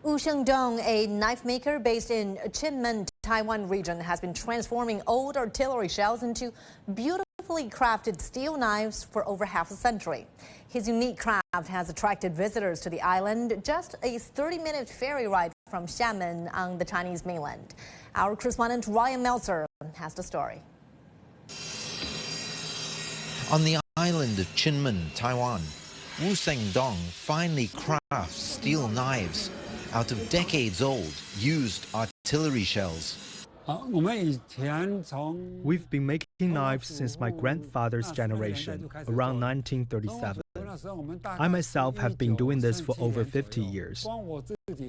Hseng-dong, a knife maker based in Kinmen, Taiwan region, has been transforming old artillery shells into beautifully crafted steel knives for over half a century. His unique craft has attracted visitors to the island, just a 30-minute ferry ride from Xiamen on the Chinese mainland. Our correspondent Rian Maelzer has the story. On the island of Kinmen, Taiwan, Hseng-dong finally crafts steel knives out of decades-old used artillery shells. We've been making knives since my grandfather's generation, around 1937. I myself have been doing this for over 50 years.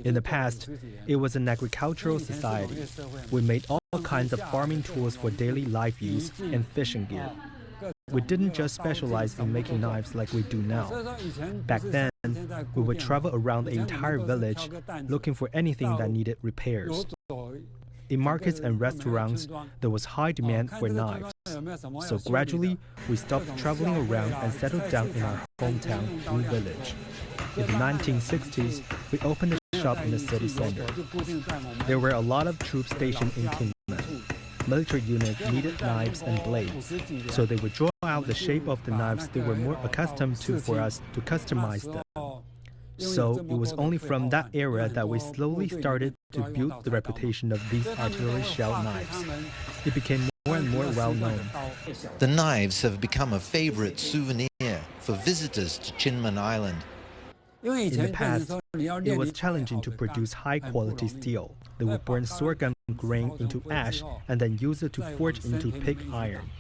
In the past, it was an agricultural society. We made all kinds of farming tools for daily life use and fishing gear. We didn't just specialize in making knives like we do now. Back then, we would travel around the entire village looking for anything that needed repairs. In markets and restaurants, there was high demand for knives. So gradually, we stopped traveling around and settled down in our hometown, Wu village. In the 1960s, we opened a shop in the city center. There were a lot of troops stationed in Kinmen. Military units needed knives and blades, so they would draw out the shape of the knives they were more accustomed to for us to customize them. So it was only from that era that we slowly started to build the reputation of these artillery shell knives. It became more and more well known. The knives have become a favorite souvenir for visitors to Kinmen Island. In the past, it was challenging to produce high-quality steel. They would burn sorghum grain into ash and then use it to forge into pig iron.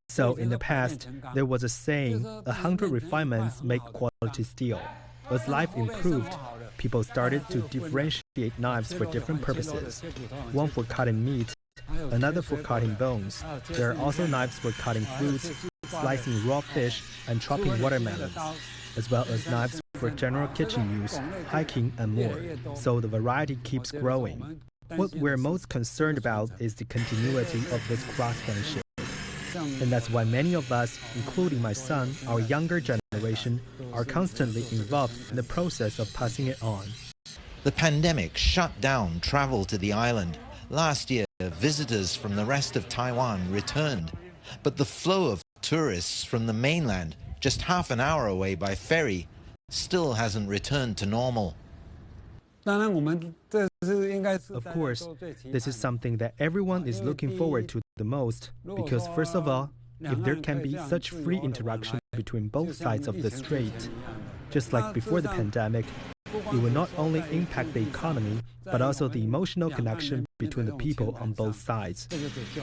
So in the past, there was a saying, 100 refinements make quality steel. As life improved, people started to differentiate knives for different purposes. One for cutting meat, another for cutting bones. There are also knives for cutting fruits, slicing raw fish, and chopping watermelons, as well as knives for general kitchen use, hiking, and more. So the variety keeps growing. What we're most concerned about is the continuity of this craftsmanship. And that's why many of us, including my son, our younger generation, are constantly involved in the process of passing it on. The pandemic shut down travel to the island. Last year, visitors from the rest of Taiwan returned. But the flow of tourists from the mainland, just half an hour away by ferry, still hasn't returned to normal. Of course, this is something that everyone is looking forward to the most, because first of all, if there can be such free interaction between both sides of the strait, just like before the pandemic, it will not only impact the economy, but also the emotional connection between the people on both sides.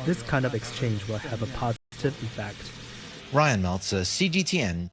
This kind of exchange will have a positive effect. Rian Maelzer, CGTN,